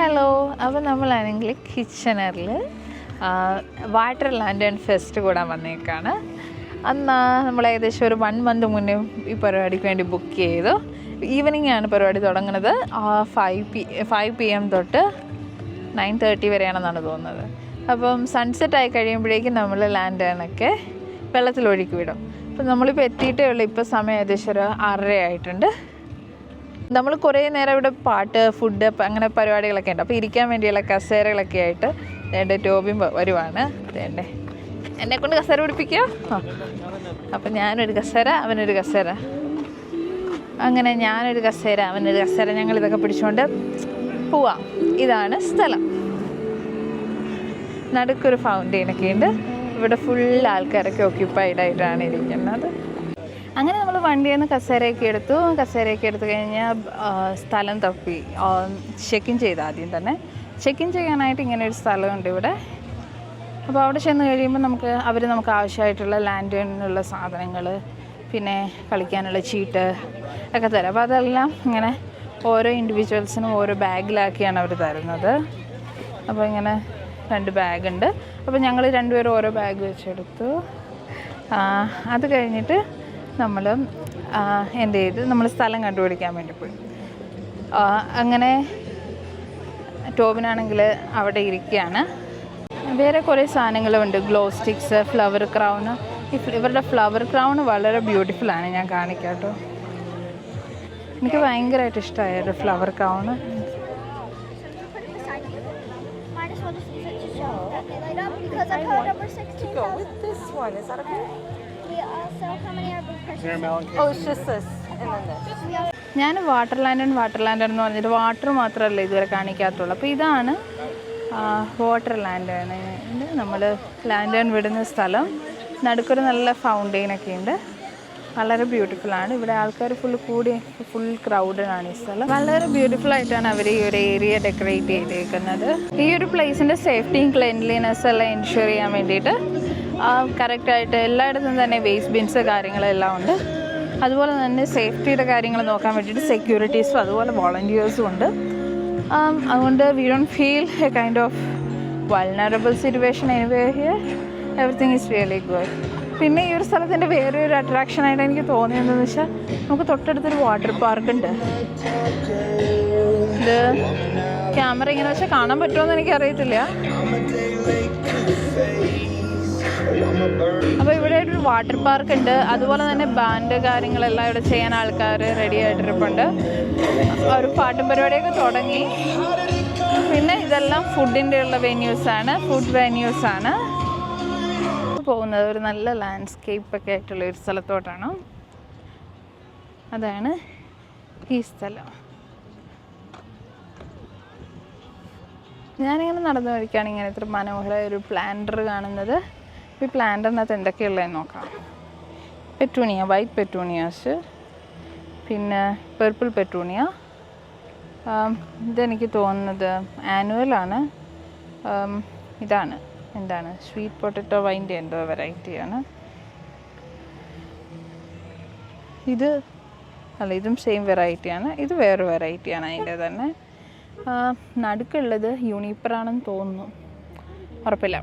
Hello, അപ്പോൾ നമ്മളാണെങ്കിൽ കിച്ചണറിൽ water lantern fest കൂടാൻ വന്നേക്കാണ്. അന്ന് നമ്മൾ ഏകദേശം ഒരു 1 month മുന്നേ ഈ പരിപാടിക്ക് വേണ്ടി ബുക്ക് ചെയ്തു. ഈവനിങ് ആണ് പരിപാടി തുടങ്ങുന്നത്. 5 PM തൊട്ട് 9:30 വരെയാണെന്നാണ് തോന്നുന്നത്. അപ്പം സൺസെറ്റ് ആയി കഴിയുമ്പോഴേക്കും നമ്മൾ ലാൻഡേണൊക്കെ വെള്ളത്തിലൊഴുക്കി വിടും. അപ്പം നമ്മളിപ്പോൾ എത്തിയിട്ടേ ഉള്ളൂ. ഇപ്പോൾ സമയം ഏകദേശം ഒരു 6:30 ആയിട്ടുണ്ട്. നമ്മൾ കുറേ നേരം ഇവിടെ പാട്ട്, ഫുഡ്, അങ്ങനെ പരിപാടികളൊക്കെ ഉണ്ട്. അപ്പോൾ ഇരിക്കാൻ വേണ്ടിയുള്ള കസേരകളൊക്കെ ആയിട്ട് എൻ്റെ ടോബിയും വരുവാണ്. എൻ്റെ എന്നെക്കൊണ്ട് കസേര പിടിപ്പിക്കുക. അപ്പം ഞാനൊരു കസേര, അവനൊരു കസേര, അങ്ങനെ ഞാനൊരു കസേര, അവനൊരു കസേര, ഞങ്ങളിതൊക്കെ പിടിച്ചുകൊണ്ട് പോവാം. ഇതാണ് സ്ഥലം. നടുക്കൊരു ഫൗണ്ടെയിനൊക്കെ ഉണ്ട്. ഇവിടെ ഫുൾ ആൾക്കാരൊക്കെ ഓക്യുപ്പൈഡ് ആയിട്ടാണ് ഇരിക്കുന്നത്. അങ്ങനെ നമ്മൾ വണ്ടിയിൽ നിന്ന് കസേരയൊക്കെ എടുത്തു കഴിഞ്ഞാൽ സ്ഥലം തപ്പി ചെക്ക് ഇൻ ചെയ്ത് ആദ്യം തന്നെ ചെക്ക് ഇൻ ചെയ്യാനായിട്ട് ഇങ്ങനെ ഒരു സ്ഥലമുണ്ട് ഇവിടെ. അപ്പോൾ അവിടെ ചെന്ന് കഴിയുമ്പോൾ നമുക്ക് ആവശ്യമായിട്ടുള്ള ലാൻഡേണിനുള്ള സാധനങ്ങൾ, പിന്നെ കളിക്കാനുള്ള ചീട്ട് ഒക്കെ തരാം. അപ്പോൾ അതെല്ലാം ഇങ്ങനെ ഓരോ ഇൻഡിവിജ്വൽസിനും ഓരോ ബാഗിലാക്കിയാണ് അവർ തരുന്നത്. അപ്പോൾ ഇങ്ങനെ 2 ബാഗുണ്ട്. അപ്പോൾ ഞങ്ങൾ 2 പേരും ഓരോ ബാഗ് വെച്ചെടുത്തു. അത് കഴിഞ്ഞിട്ട് നമ്മൾ എന്ത് ചെയ്ത് നമ്മൾ സ്ഥലം കണ്ടുപിടിക്കാൻ വേണ്ടി പോയി. അങ്ങനെ ടോബിനാണെങ്കിൽ അവിടെ ഇരിക്കുകയാണ്. വേറെ കുറേ സാധനങ്ങളുണ്ട്. Glow sticks, flower crown. ഇവരുടെ ഫ്ലവർ ക്രൗൺ വളരെ ബ്യൂട്ടിഫുള്ളാണ്. ഞാൻ കാണിക്കാം കേട്ടോ. എനിക്ക് ഭയങ്കരമായിട്ട് ഇഷ്ടമായൊരു ഫ്ലവർ ക്രൗണ്. ഞാൻ വാട്ടർ ലാൻഡേൺ എന്ന് പറഞ്ഞിട്ട് വാട്ടർ മാത്രമല്ല ഇതുവരെ കാണിക്കാത്തുള്ളൂ. അപ്പോൾ ഇതാണ് വാട്ടർ ലാൻഡേൺ. നമ്മൾ ലാൻഡേൺ വിടുന്ന സ്ഥലം. നടുക്കൊരു നല്ല ഫൗണ്ടെയിനൊക്കെ ഉണ്ട്. വളരെ ബ്യൂട്ടിഫുള്ളാണ്. ഇവിടെ ആൾക്കാർ ഫുൾ ക്രൗഡാണ് ഈ സ്ഥലം. വളരെ ബ്യൂട്ടിഫുള്ളായിട്ടാണ് അവർ ഈ ഒരു ഏരിയ ഡെക്കറേറ്റ് ചെയ്തേക്കുന്നത്. ഈ ഒരു പ്ലേസിൻ്റെ സേഫ്റ്റിയും ക്ലെൻലിനെസ് എല്ലാം എൻഷുർ ചെയ്യാൻ വേണ്ടിയിട്ട് കറക്റ്റായിട്ട് എല്ലായിടത്തും തന്നെ വേസ്റ്റ് ബിൻസ് കാര്യങ്ങളെല്ലാം ഉണ്ട്. അതുപോലെ തന്നെ സേഫ്റ്റിയുടെ കാര്യങ്ങൾ നോക്കാൻ വേണ്ടിയിട്ട് സെക്യൂരിറ്റീസും അതുപോലെ വോളണ്ടിയേഴ്സും ഉണ്ട്. അതുകൊണ്ട് we don't feel A kind of vulnerable situation anyway here. Everything is really good. പിന്നെ ഈ ഒരു സ്ഥലത്തിൻ്റെ വേറെ ഒരു അട്രാക്ഷനായിട്ട് എനിക്ക് തോന്നിയതെന്ന് വെച്ചാൽ നമുക്ക് തൊട്ടടുത്തൊരു വാട്ടർ പാർക്കുണ്ട്. ഇത് ക്യാമറ ഇങ്ങനെ വെച്ചാൽ കാണാൻ പറ്റുമോയെന്ന് എനിക്കറിയത്തില്ല. അപ്പോൾ ഇവിടെ ഒരു വാട്ടർ പാർക്ക് ഉണ്ട്. അതുപോലെ തന്നെ ബാൻഡ് കാര്യങ്ങളെല്ലാം ഇവിടെ ചെയ്യാൻ ആൾക്കാർ റെഡി ആയിട്ടിരിപ്പുണ്ട്. ഒരു പാട്ടും പരിപാടിയൊക്കെ തുടങ്ങി. പിന്നെ ഇതെല്ലാം ഫുഡിൻ്റെ ഉള്ള ഫുഡ് വെന്യൂസാണ്. പോകുന്നത് ഒരു നല്ല ലാൻഡ്സ്കേപ്പൊക്കെ ആയിട്ടുള്ള ഒരു സ്ഥലത്തോട്ടാണ്. അതാണ് ഈ സ്ഥലം. ഞാനിങ്ങനെ നടന്നു വഴിക്കാണ് ഇങ്ങനെ ഇത്ര മനോഹരമായ ഒരു പ്ലാന്റർ കാണുന്നത്. ഈ പ്ലാന്ററിനകത്ത് എന്തൊക്കെയുള്ളതെന്ന് നോക്കാം. പെറ്റൂണിയ, വൈറ്റ് പെറ്റൂണിയാസ്, പിന്നെ പർപ്പിൾ പെറ്റൂണിയ. ഇതെനിക്ക് തോന്നുന്നത് ആനുവലാണ്. എന്താണ് സ്വീറ്റ് പൊട്ടറ്റോ വൈൻ്റെ എന്തോ വെറൈറ്റിയാണ്. ഇതും സെയിം വെറൈറ്റിയാണ്. ഇത് വേറെ വെറൈറ്റിയാണ് അതിൻ്റെ തന്നെ. നടുക്കുള്ളത് യൂണിപ്പറാണെന്ന് തോന്നുന്നു, ഉറപ്പില്ല.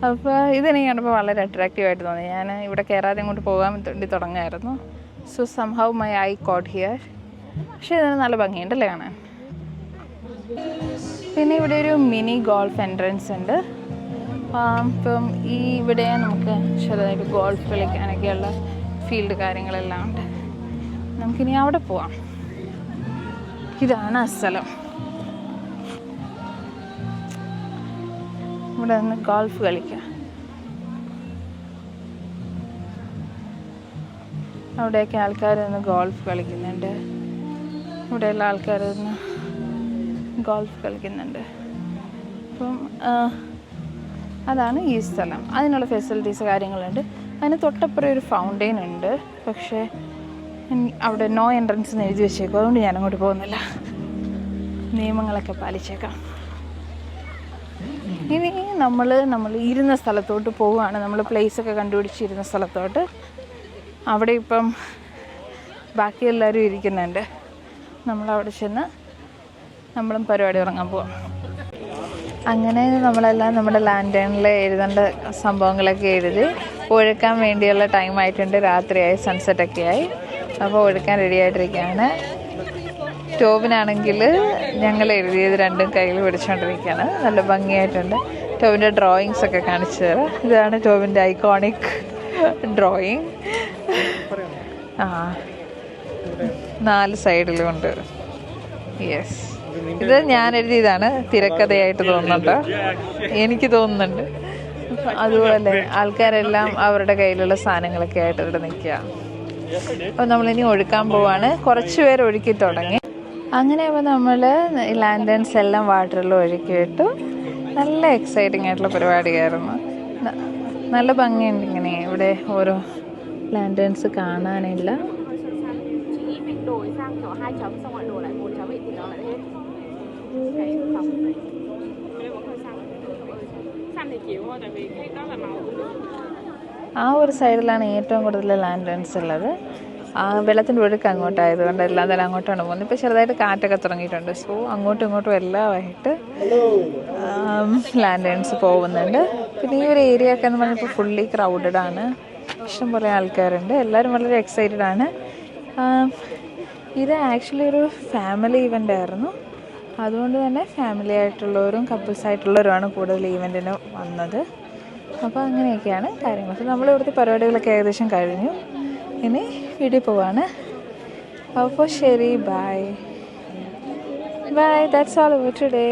അപ്പോൾ ഇതെനിക്ക് കണ്ടപ്പോൾ വളരെ അട്രാക്റ്റീവായിട്ട് തോന്നി. ഞാൻ ഇവിടെ കയറാതെ ഇങ്ങോട്ട് പോകാൻ വേണ്ടി തുടങ്ങായിരുന്നു. So somehow my I got here. പക്ഷേ ഇതിന് നല്ല ഭംഗിയുണ്ടല്ലേ കാണാൻ. പിന്നെ ഇവിടെ ഒരു മിനി ഗോൾഫ് എൻട്രൻസ് ഉണ്ട്. ഇപ്പം ഇവിടെ നമുക്ക് ചെറുതായിട്ട് ഗോൾഫ് കളിക്കാനൊക്കെയുള്ള ഫീൽഡ് കാര്യങ്ങളെല്ലാം ഉണ്ട്. നമുക്കിനി അവിടെ പോവാം. ഇതാണ് ആ സ്ഥലം. ഇവിടെ നിന്ന് ഗോൾഫ് കളിക്കാം. അവിടെയൊക്കെ ആൾക്കാർ നിന്ന് ഗോൾഫ് കളിക്കുന്നുണ്ട്. ഇവിടെയുള്ള ആൾക്കാർ നിന്ന് ഗോൾഫ് കളിക്കുന്നുണ്ട്. അപ്പം അതാണ് ഈ സ്ഥലം. അതിനുള്ള ഫെസിലിറ്റീസ് കാര്യങ്ങളുണ്ട്. അതിന് തൊട്ടപ്പുറം ഒരു ഫൗണ്ടെയിൻ ഉണ്ട്. പക്ഷേ അവിടെ നോ എൻട്രൻസ് എന്ന് എഴുതി വെച്ചേക്കും. അതുകൊണ്ട് ഞാനങ്ങോട്ട് പോകുന്നില്ല. നിയമങ്ങളൊക്കെ പാലിച്ചേക്കാം. ഇനി നമ്മൾ ഇരുന്ന സ്ഥലത്തോട്ട് പോവുകയാണ്. നമ്മൾ പ്ലേസൊക്കെ കണ്ടുപിടിച്ചിരുന്ന സ്ഥലത്തോട്ട്. അവിടെ ഇപ്പം ബാക്കി എല്ലാവരും ഇരിക്കുന്നുണ്ട്. നമ്മളവിടെ ചെന്ന് നമ്മളും പരിപാടി തുടങ്ങാൻ പോവാം. അങ്ങനെ നമ്മളെല്ലാം നമ്മുടെ ലാൻറ്റേണിൽ എഴുതേണ്ട സംഭവങ്ങളൊക്കെ എഴുതി ഒഴുക്കാൻ വേണ്ടിയുള്ള ടൈം ആയിട്ടുണ്ട്. രാത്രിയായി, സൺസെറ്റൊക്കെ ആയി. അപ്പോൾ ഒഴുക്കാൻ റെഡി ആയിട്ടിരിക്കുകയാണ്. ടോബിനാണെങ്കിൽ ഞങ്ങൾ എഴുതിയത് രണ്ടും കയ്യിൽ പിടിച്ചുകൊണ്ടിരിക്കുകയാണ്. നല്ല ഭംഗിയായിട്ടുണ്ട്. ടോബിൻ്റെ ഡ്രോയിങ്സ് ഒക്കെ കാണിച്ചു തരാം. ഇതാണ് ടോബിൻ്റെ ഐക്കോണിക് ഡ്രോയിങ്. 4 സൈഡിലും ഉണ്ട്. യെസ്, ഇത് ഞാൻ എഴുതിയതാണ്. തിരക്കഥയായിട്ട് തോന്നുന്നുണ്ടോ? എനിക്ക് തോന്നുന്നുണ്ട്. അതുപോലെ ആൾക്കാരെല്ലാം അവരുടെ കയ്യിലുള്ള സാധനങ്ങളൊക്കെ ആയിട്ട് ഇവിടെ നിൽക്കുക. അപ്പോൾ നമ്മളിനി ഒഴുക്കാൻ പോവാണ്. കുറച്ച് പേര് ഒഴുക്കി തുടങ്ങി. അങ്ങനെ അപ്പോൾ നമ്മൾ ലാൻറ്റേൺസ് എല്ലാം വാട്ടറിൽ ഒഴുക്കിയിട്ടു. നല്ല എക്സൈറ്റിംഗ് ആയിട്ടുള്ള പരിപാടിയായിരുന്നു. നല്ല ഭംഗിയുണ്ട് ഇങ്ങനെ ഇവിടെ ഓരോ ലാൻറ്റേൺസ് കാണാനില്ല. ആ ഒരു സൈഡിലാണ് ഏറ്റവും കൂടുതൽ ലാൻറ്റേൺസ് ഉള്ളത്. വെള്ളത്തിൻ്റെ ഒഴുക്ക് അങ്ങോട്ടായതുകൊണ്ട് എല്ലാം തന്നെ അങ്ങോട്ടാണ് പോകുന്നത്. ഇപ്പോൾ ചെറുതായിട്ട് കാറ്റൊക്കെ തുടങ്ങിയിട്ടുണ്ട്. സോ അങ്ങോട്ടും ഇങ്ങോട്ടും എല്ലാമായിട്ട് ലാൻറ്റേൺസ് പോകുന്നുണ്ട്. പിന്നെ ഈ ഒരു ഏരിയ ഒക്കെ എന്ന് പറഞ്ഞപ്പോൾ ഫുള്ളി ക്രൗഡഡ് ആണ്. ഇഷ്ടംപോലെ ആൾക്കാരുണ്ട്. എല്ലാവരും വളരെ എക്സൈറ്റഡ് ആണ്. ഇത് ആക്ച്വലി ഒരു ഫാമിലി ഇവൻ്റ് ആയിരുന്നു. അതുകൊണ്ട് തന്നെ ഫാമിലി ആയിട്ടുള്ളവരും കപ്പിൾസായിട്ടുള്ളവരുമാണ് കൂടുതൽ ഈവൻറ്റിന് വന്നത്. അപ്പോൾ അങ്ങനെയൊക്കെയാണ് കാര്യങ്ങൾ. അപ്പോൾ നമ്മളിവിടുത്തെ പരിപാടികളൊക്കെ ഏകദേശം കഴിഞ്ഞു. ഇനി വീട്ടിൽ പോവാണ്. അപ്പോൾ ശരി, bye bye. That's all over today.